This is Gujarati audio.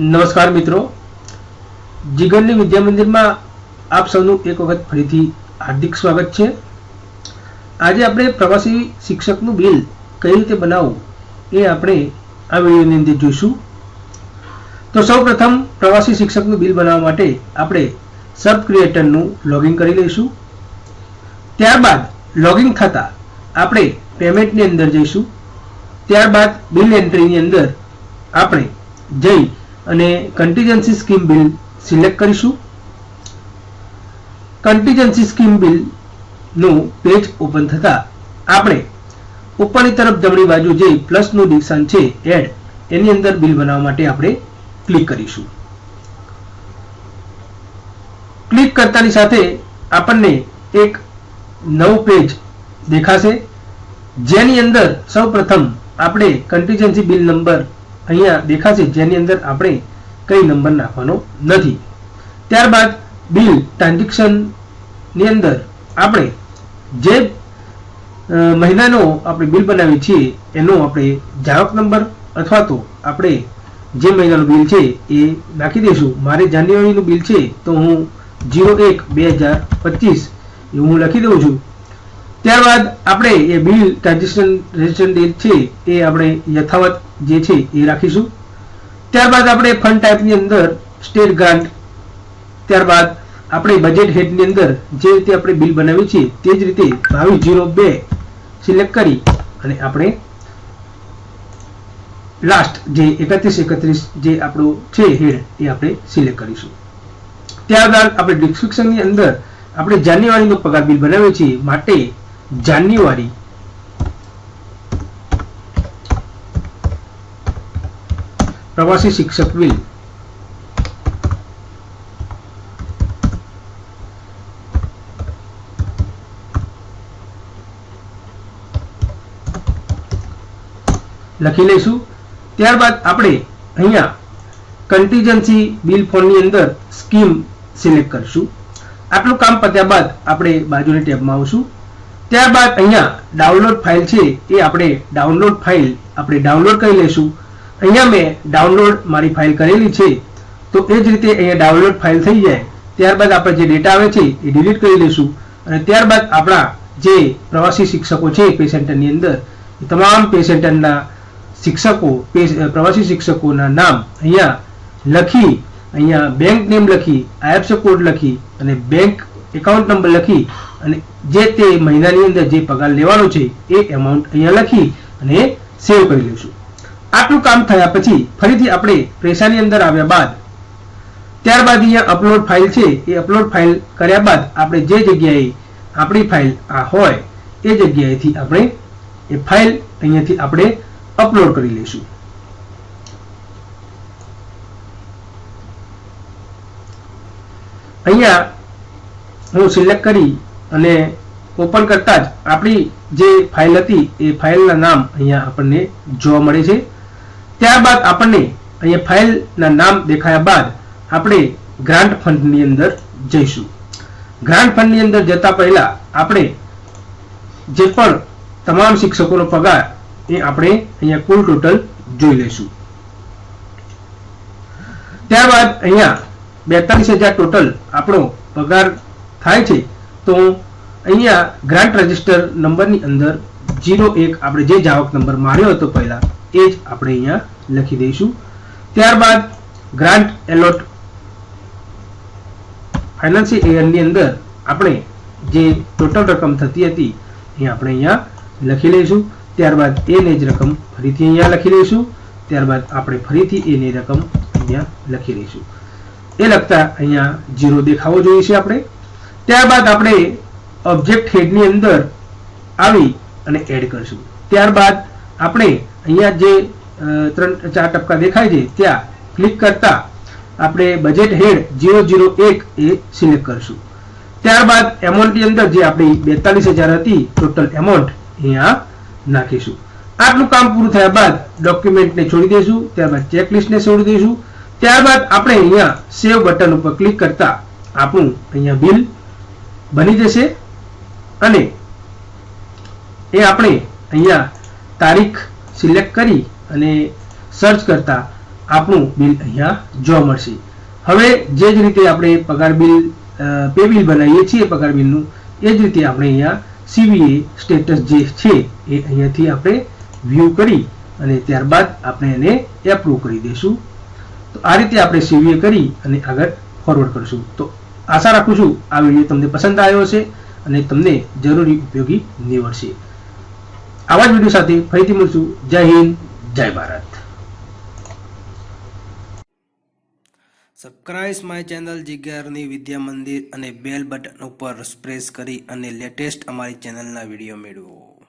નમસ્કાર મિત્રો, જીગરની વિદ્યા મંદિરમાં આપ સૌનું એક વખત ફરીથી હાર્દિક સ્વાગત છે। આજે આપણે પ્રવાસી શિક્ષકનું બિલ કઈ રીતે બનાવવું એ આપણે આ વિડીયોની અંદર જોઈશું। તો સૌપ્રથમ પ્રવાસી શિક્ષકનું બિલ બનાવવા માટે આપણે સબ ક્રિએટરનું લોગિન કરી લઈશું। ત્યારબાદ લોગિન થતા આપણે પેમેન્ટની અંદર જઈશું। ત્યારબાદ બિલ એન્ટ્રીની અંદર આપણે જઈ અને કન્ટીજન્સી સ્કીમ બિલ સિલેક્ટ કરીશું। કન્ટીજન્સી સ્કીમ બિલ નું પેજ ઓપન થતા આપણે ઉપરની તરફ જમણી બાજુ જે પ્લસનું નિશાન છે એડ એની અંદર બિલ બનાવવા માટે આપણે ક્લિક કરીશું। ક્લિક કરતાની સાથે આપણને એક નવું પેજ દેખાશે, જેની અંદર સૌપ્રથમ આપણે કન્ટીજન્સી બિલ નંબર અહીંયા દેખાશે, જેની અંદર આપણે કઈ નંબર નાખવાનો નથી। ત્યારબાદ બિલ ટ્રાન્ઝેક્શન ની અંદર આપણે જે મહિનાનો આપણે બિલ બનાવી છીએ એનો આપણે જાવક નંબર અથવા તો આપણે જે મહિનાનું બિલ છે એ નાખી દઈશું। મારે જાન્યુઆરીનું બિલ છે તો હું 01/2025 એવું હું લખી દઉં છું। ત્યારબાદ આપણે એ બિલ ટ્રાન્ઝેક્શન રજિસ્ટ્રેશન ડેટ છે એ આપણે યથાવત જે છે એ રાખીશું। ત્યારબાદ આપણે ફંડ ટાઈપની અંદર સ્ટેટ ગ્રાન્ટ, ત્યારબાદ આપણે બજેટ હેડની અંદર જે રીતે આપણે બિલ બનાવી છે તે જ રીતે 22/02 સિલેક્ટ કરી અને આપણે લાસ્ટ જે 31/31 જે આપણો છે હેડ એ આપણે સિલેક્ટ કરીશું। ત્યારબાદ આપણે ડિસ્ક્રિપ્શનની અંદર આપણે જાન્યુઆરીનો પગાર બિલ બનાવ્યો છે માટે જાન્યુઆરી પ્રવાસી શિક્ષક બિલ લખી લઈશું। ત્યારબાદ આપણે અહીંયા કન્ટીજન્સી બિલ ફોર્મની અંદર સ્કીમ સિલેક્ટ કરીશું। આટલું કામ પત્યા બાદ આપણે બાજુની ટેબમાં આવશું। ત્યારબાદ અહીંયા ડાઉનલોડ ફાઇલ છે એ આપણે ડાઉનલોડ ફાઇલ આપણે ડાઉનલોડ કરી લઈશું। અહીંયા મેં ડાઉનલોડ મારી ફાઇલ કરેલી છે તો એ જ રીતે અહીંયા ડાઉનલોડ ફાઇલ થઈ જાય ત્યારબાદ આપણે જે ડેટા આવે છે એ ડિલીટ કરી લઈશું અને ત્યારબાદ આપણા જે પ્રવાસી શિક્ષકો છે પે સેન્ટરની અંદર એ તમામ પે સેન્ટરના શિક્ષકો પ્રવાસી શિક્ષકોના નામ અહીંયા લખી, અહીંયા બેંક નેમ લખી, આઈએફએસસી કોડ લખી અને બેંક એકાઉન્ટ નંબર લખી અને જે તે મહિનાની અંદર જે પગાર લેવાનો છે એ એમાઉન્ટ અહીંયા લખી અને સેવ કરી લઈશું। આટલું કામ થયા પછી ફરીથી આપણે પ્રેસાની અંદર આવ્યા બાદ ત્યારબાદ અહીંયા અપલોડ ફાઇલ છે એ અપલોડ ફાઇલ કર્યા બાદ આપણે જે જગ્યાએ આપણી ફાઇલ આ હોય એ જગ્યાએથી આપણે એ ફાઇલ અહીંયાથી આપણે અપલોડ કરી લઈશું। અહીંયા હું સિલેક્ટ કરી અને ઓપન કરતા જ આપણી જે ફાઇલ હતી એ ફાઇલના નામ અહીંયા આપણને જોવા મળે છે। ત્યારબાદ આપણને અહીંયા ફાઇલના નામ દેખાયા બાદ આપણે ગ્રાન્ટ ફંડની અંદર જઈશું। ગ્રાન્ટ ફંડની અંદર જતા પહેલા આપણે જે પણ તમામ શિક્ષકોનો પગાર એ આપણે અહીંયા કુલ ટોટલ જોઈ લઈશું। ત્યારબાદ અહીંયા 42,000 ટોટલ આપણો પગાર થાય છે તો અહીંયા ગ્રાન્ટ રજિસ્ટર નંબરની અંદર 01 આપણે જે જાવક નંબર માર્યો હતો પહેલા એ જ આપણે અહીંયા લખી દઈશું। ત્યારબાદ ગ્રાન્ટ એલોટ ફાઇનાન્શિયલ યરની અંદર આપણે જે ટોટલ રકમ થતી હતી એ આપણે અહીંયા લખી લઈશું। ત્યારબાદ એની જ રકમ ફરીથી અહીંયા લખી લઈશું। ત્યારબાદ આપણે ફરીથી એની રકમ અહીંયા લખી લઈશું। એ લખતા અહીંયા 0 દેખાવો જોઈએ છે આપણે। ત્યારબાદ આપણે ઓબ્જેક્ટ હેડની અંદર આવી અને એડ કરીશું। ત્યારબાદ આપણે અહીંયા જે 3-4 ટપકા દેખાય છે ત્યાં ક્લિક કરતા આપણે બજેટ હેડ 001 એ સિલેક્ટ કરીશું। ત્યારબાદ એમાઉન્ટની અંદર જે આપણી 42,000 હતી ટોટલ એમાઉન્ટ અહીંયા નાખીશું। આટલું કામ પૂરું થયા બાદ ડોક્યુમેન્ટને છોડી દઈશું। ત્યારબાદ ચેકલિસ્ટને છોડી દઈશું। ત્યારબાદ આપણે અહીંયા સેવ બટન ઉપર ક્લિક કરતા આપણું અહીંયા બિલ બની જશે અને એ આપણે અહીંયા તારીખ સિલેક્ટ કરી અને સર્ચ કરતા આપણું બિલ અહીંયા જોવા મળશે. હવે જે જ રીતે આપણે પગાર બિલ પે બિલ બનાવીએ છીએ પગાર બિલનું, એ જ રીતે આપણે અહીંયા CVA સ્ટેટસ જે છે એ અહીંયાથી આપણે વ્યૂ કરી અને ત્યારબાદ આપણે એને એપ્રૂવ કરી દઈશું. તો આ રીતે આપણે CVA કરી અને આગળ ફોરવર્ડ કરશું. તો આશા રાખું છું આ વિડીયો તમને પસંદ આવ્યો હશે અને તમને જરૂરી ઉપયોગી નીવડશે. આવા જ વિડીયો સાથે ફરીથી મળશું. જય હિન્દ, જય Bharat. Subscribe my channel જીગરની Vidya Mandir અને બેલ બટન ઉપર પ્રેસ કરી અને લેટેસ્ટ અમારી ચેનલના વિડીયો મેળવો.